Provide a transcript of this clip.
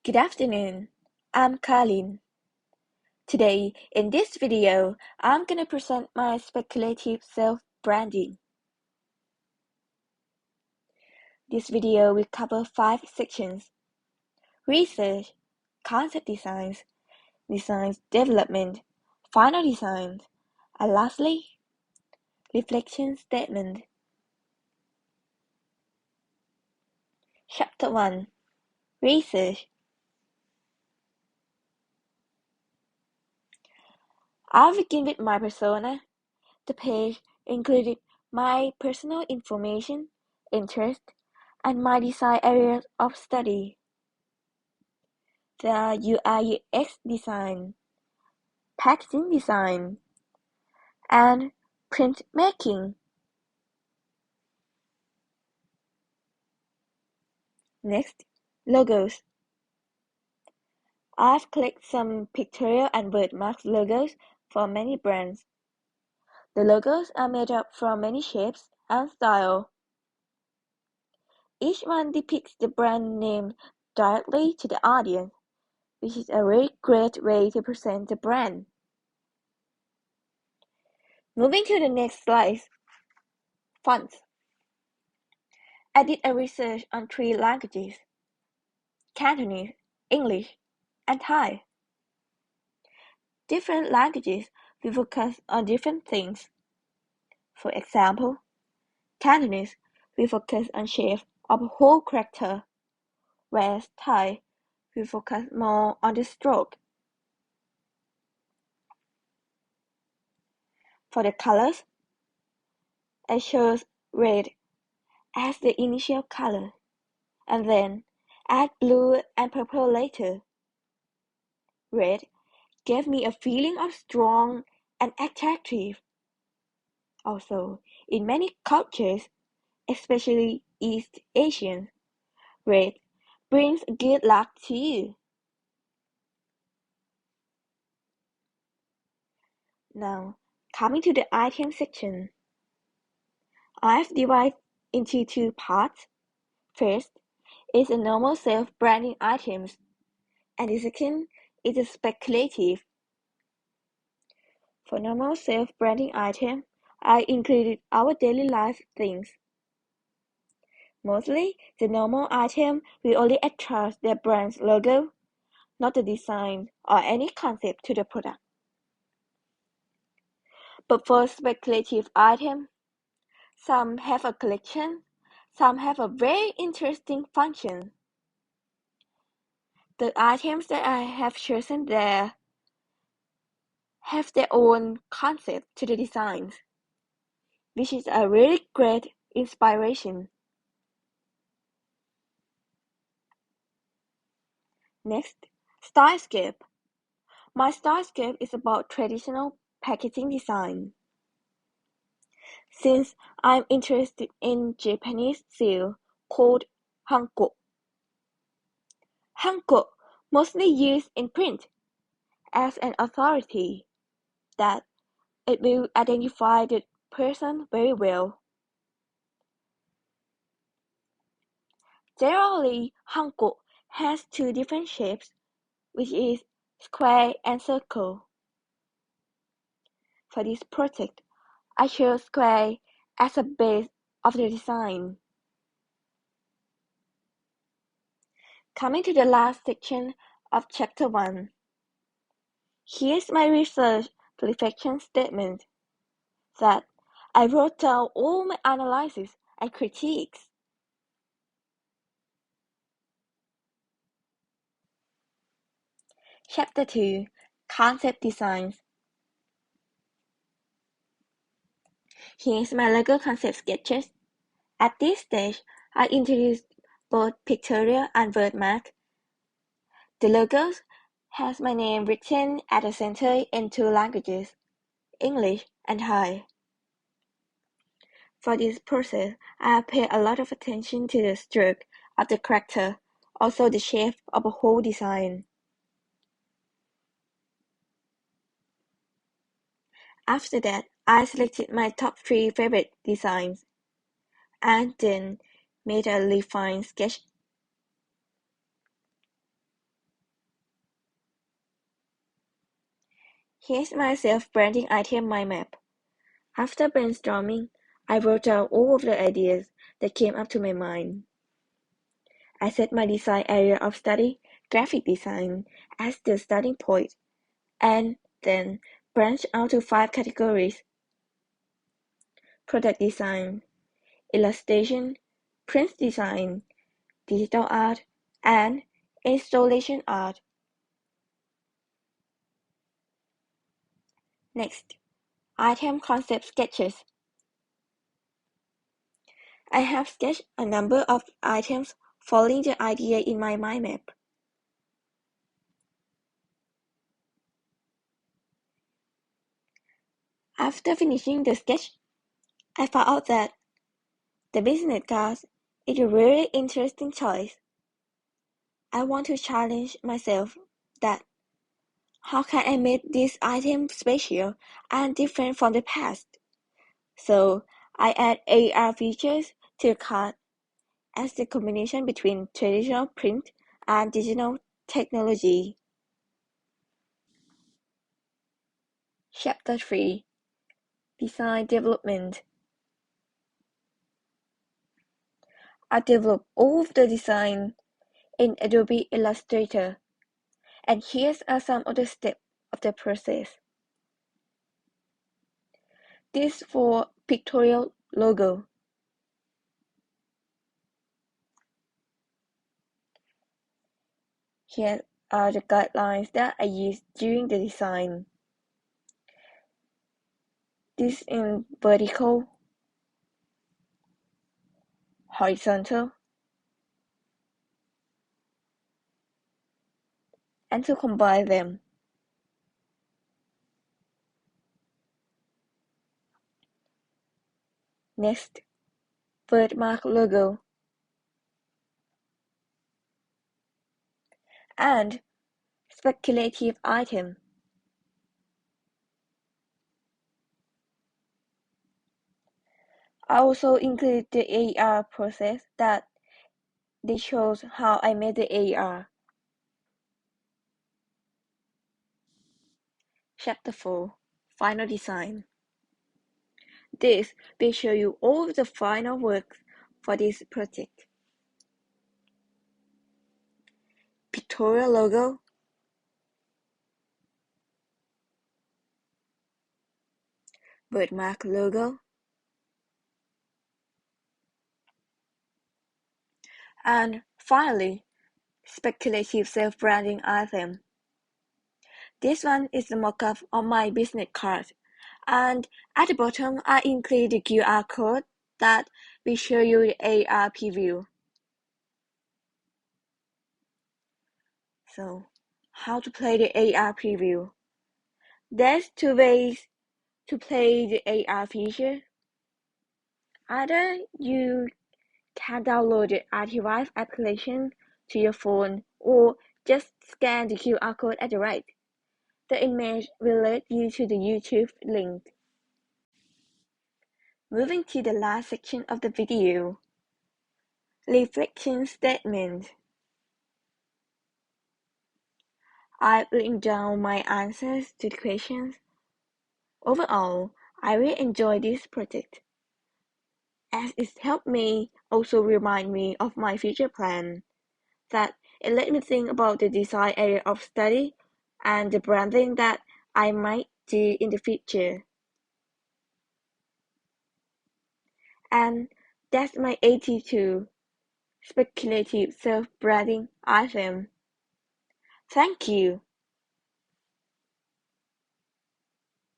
Good afternoon, I'm Kalin. Today, in this video, I'm gonna present my speculative self-branding. This video will cover 5 sections: research, concept designs, design development, final design, and lastly, reflection statement. Chapter 1. Research. I'll begin with my persona. The page included my personal information, interest, and my desired areas of study. There are UI/UX design, packaging design, and printmaking. Next, logos. I've clicked some pictorial and wordmark logos for many brands. The logos are made up from many shapes and styles. Each one depicts the brand name directly to the audience, which is a very great way to present the brand. Moving to the next slide, fonts. I did a research on 3 languages: Cantonese, English, and Thai. Different languages will focus on different things. For example, Cantonese will focus on shape of a whole character, whereas Thai will focus more on the stroke. For the colors, I chose red as the initial color, and then add blue and purple later. Red gave me a feeling of strong and attractive. Also, in many cultures, especially East Asian, red brings good luck to you. Now, coming to the item section. I've divided into 2 parts. First is a normal self-branding items, and the second is a speculative. For normal self-branding item, I included our daily life things. Mostly, the normal item will only attach their brand's logo, not the design or any concept to the product. But for speculative items, some have a collection, some have a very interesting function. The items that I have chosen there have their own concept to the designs, which is a really great inspiration. Next, Stylescape. My Stylescape is about traditional packaging design. Since I'm interested in Japanese seal called hanko. Hanko, mostly used in print, as an authority that it will identify the person very well. Generally, hanko has 2 different shapes, which is square and circle. For this project, I chose square as a base of the design. Coming to the last section of chapter 1. Here's my research reflection statement that I wrote down all my analysis and critiques. Chapter 2. Concept Designs. Here's my Lego concept sketches. At this stage, I introduced both pictorial and wordmark. The logos has my name written at the center in 2 languages, English and Thai. For this process, I have paid a lot of attention to the stroke of the character, also the shape of the whole design. After that, I selected my top 3 favorite designs, and then made a refined sketch. Here's my self-branding item mind map. After brainstorming, I wrote down all of the ideas that came up to my mind. I set my design area of study, graphic design, as the starting point, and then branched out to 5 categories: product design, illustration, print design, digital art, and installation art. Next, item concept sketches. I have sketched a number of items following the idea in my mind map. After finishing the sketch, I found out that the business card is a really interesting choice. I want to challenge myself that how can I make this item special and different from the past? So I add AR features to the card as the combination between traditional print and digital technology. Chapter 3: Design Development. I developed all of the design in Adobe Illustrator, and here are some of the steps of the process. This for pictorial logo. Here are the guidelines that I used during the design. This in vertical, horizontal, and to combine them. Next, birthmark logo. And speculative item. I also include the AR process that they shows how I made the AR. Chapter 4: Final Design. This will show you all of the final work for this project. Pictorial logo, birthmark logo, and finally, speculative self-branding item. This one is the mock-up of my business card, and at the bottom I include the QR code that will show you the AR preview. So, how to play the AR preview? There's 2 ways to play the AR feature. Either you can download the Artivive application to your phone or just scan the QR code at the right. The image will lead you to the YouTube link. Moving to the last section of the video. Reflection statement. I've written down my answers to the questions. Overall, I really enjoy this project, as it helped me also remind me of my future plan, that it let me think about the design area of study and the branding that I might do in the future. And that's my 82 speculative self-branding item. Thank you.